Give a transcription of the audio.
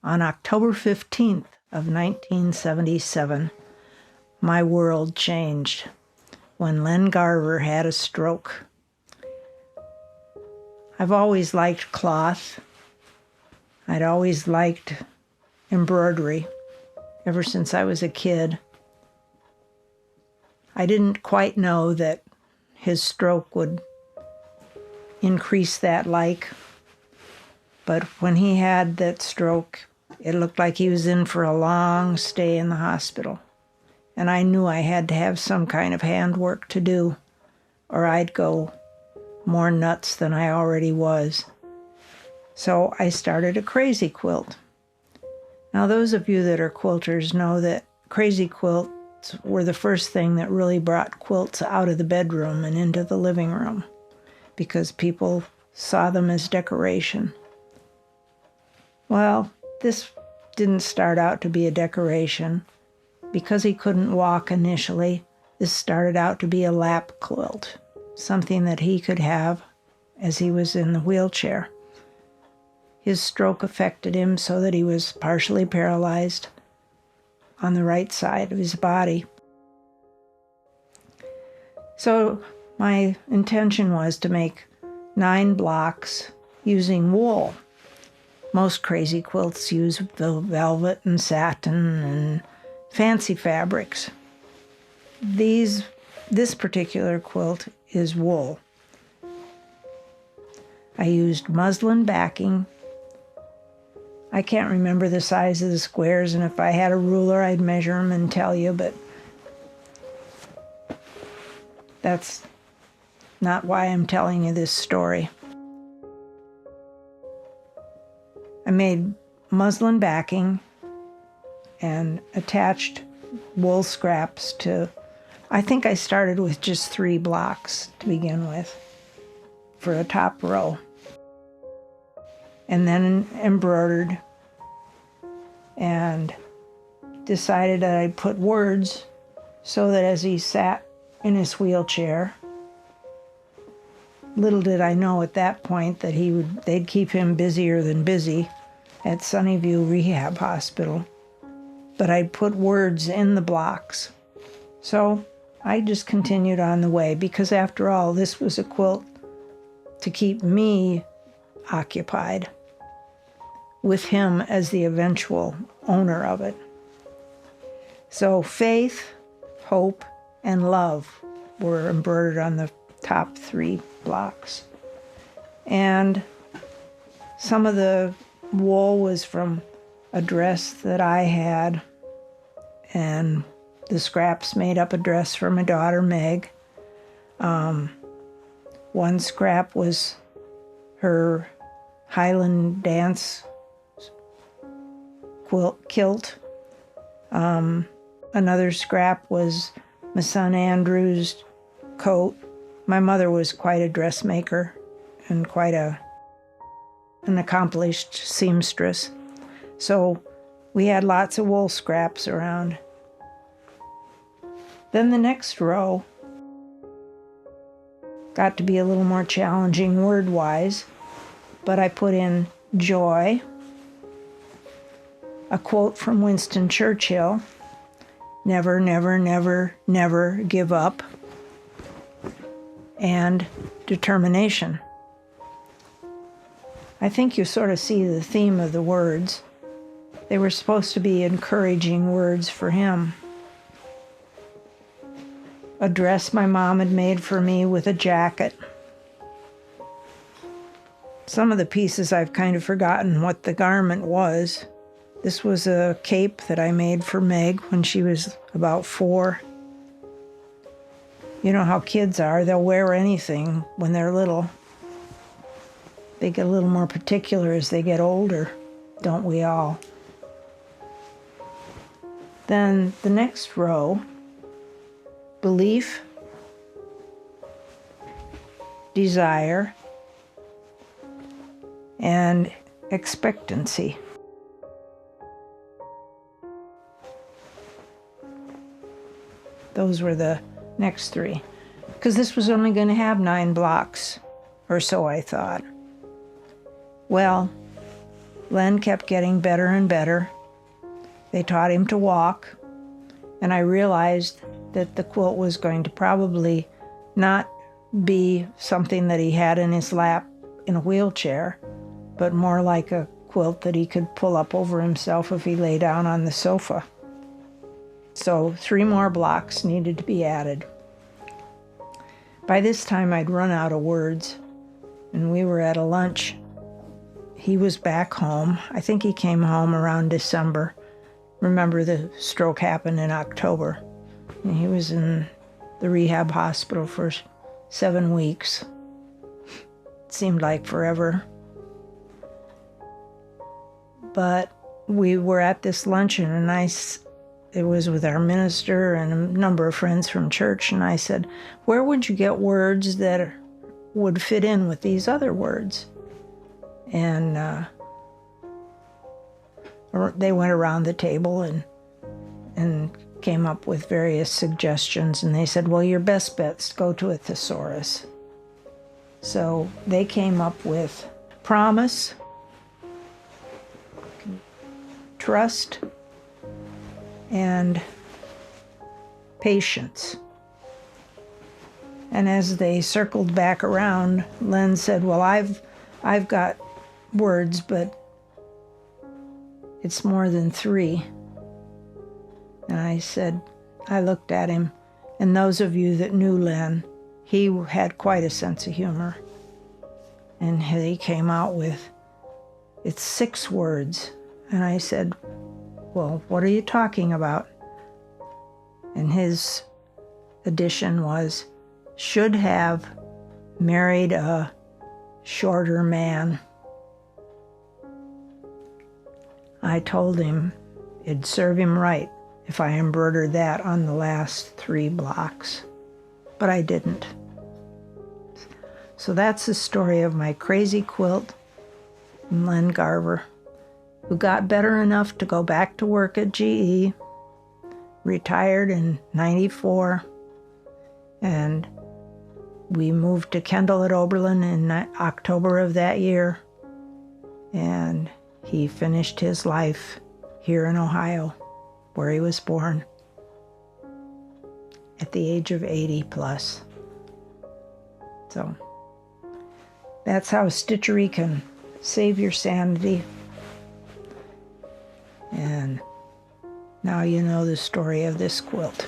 On October 15th of 1977, my world changed when Len Garver had a stroke. I've always liked cloth. I'd always liked embroidery ever since I was a kid. I didn't quite know that his stroke would increase that like, but when he had that stroke, it looked like he was in for a long stay in the hospital. And I knew I had to have some kind of handwork to do, or I'd go more nuts than I already was. So I started a crazy quilt. Now, those of you that are quilters know that crazy quilts were the first thing that really brought quilts out of the bedroom and into the living room, because people saw them as decoration. Well, this didn't start out to be a decoration. Because he couldn't walk initially, this started out to be a lap quilt, something that he could have as he was in the wheelchair. His stroke affected him so that he was partially paralyzed on the right side of his body. So my intention was to make 9 blocks using wool. Most crazy quilts use velvet and satin and fancy fabrics. This particular quilt is wool. I used muslin backing. I can't remember the size of the squares, and if I had a ruler, I'd measure them and tell you, but that's not why I'm telling you this story. I made muslin backing and attached wool scraps to, I think I started with just 3 blocks to begin with for a top row. And then embroidered and decided that I'd put words so that as he sat in his wheelchair, little did I know at that point that they'd keep him busier than busy at Sunnyview Rehab Hospital. But I'd put words in the blocks. So I just continued on the way, because after all, this was a quilt to keep me occupied, with him as the eventual owner of it. So faith, hope, and love were embroidered on the top 3 blocks. And some of the wool was from a dress that I had, and the scraps made up a dress for my daughter, Meg. One scrap was her Highland dance kilt. Another scrap was my son Andrew's coat. My mother was quite a dressmaker and quite an accomplished seamstress. So we had lots of wool scraps around. Then the next row got to be a little more challenging word-wise, but I put in joy, a quote from Winston Churchill, never, never, never, never give up, and determination. I think you sort of see the theme of the words. They were supposed to be encouraging words for him. A dress my mom had made for me with a jacket. Some of the pieces I've kind of forgotten what the garment was. This was a cape that I made for Meg when she was about 4. You know how kids are, they'll wear anything when they're little. They get a little more particular as they get older, don't we all? Then the next row, belief, desire, and expectancy. Those were the next 3, because this was only going to have 9 blocks, or so I thought. Well, Len kept getting better and better. They taught him to walk, and I realized that the quilt was going to probably not be something that he had in his lap in a wheelchair, but more like a quilt that he could pull up over himself if he lay down on the sofa. So 3 more blocks needed to be added. By this time, I'd run out of words, and we were at a lunch. He was back home. I think he came home around December. Remember, the stroke happened in October, and he was in the rehab hospital for 7 weeks. It seemed like forever. But we were at this luncheon, and it was with our minister and a number of friends from church, and I said, where would you get words that would fit in with these other words? And they went around the table and came up with various suggestions, and they said, well, your best bet's go to a thesaurus. So they came up with promise, trust, and patience. And as they circled back around, Len said, well, I've got words, but it's more than 3. And I looked at him, and those of you that knew Len, he had quite a sense of humor. And he came out with, it's 6 words. And I said, well, what are you talking about? And his addition was, should have married a shorter man. I told him it'd serve him right if I embroidered that on the last 3 blocks, but I didn't. So that's the story of my crazy quilt and Len Garver, who got better enough to go back to work at GE, retired in '94, and we moved to Kendall at Oberlin in October of that year, and he finished his life here in Ohio, where he was born, at the age of 80 plus. So that's how stitchery can save your sanity. And now you know the story of this quilt.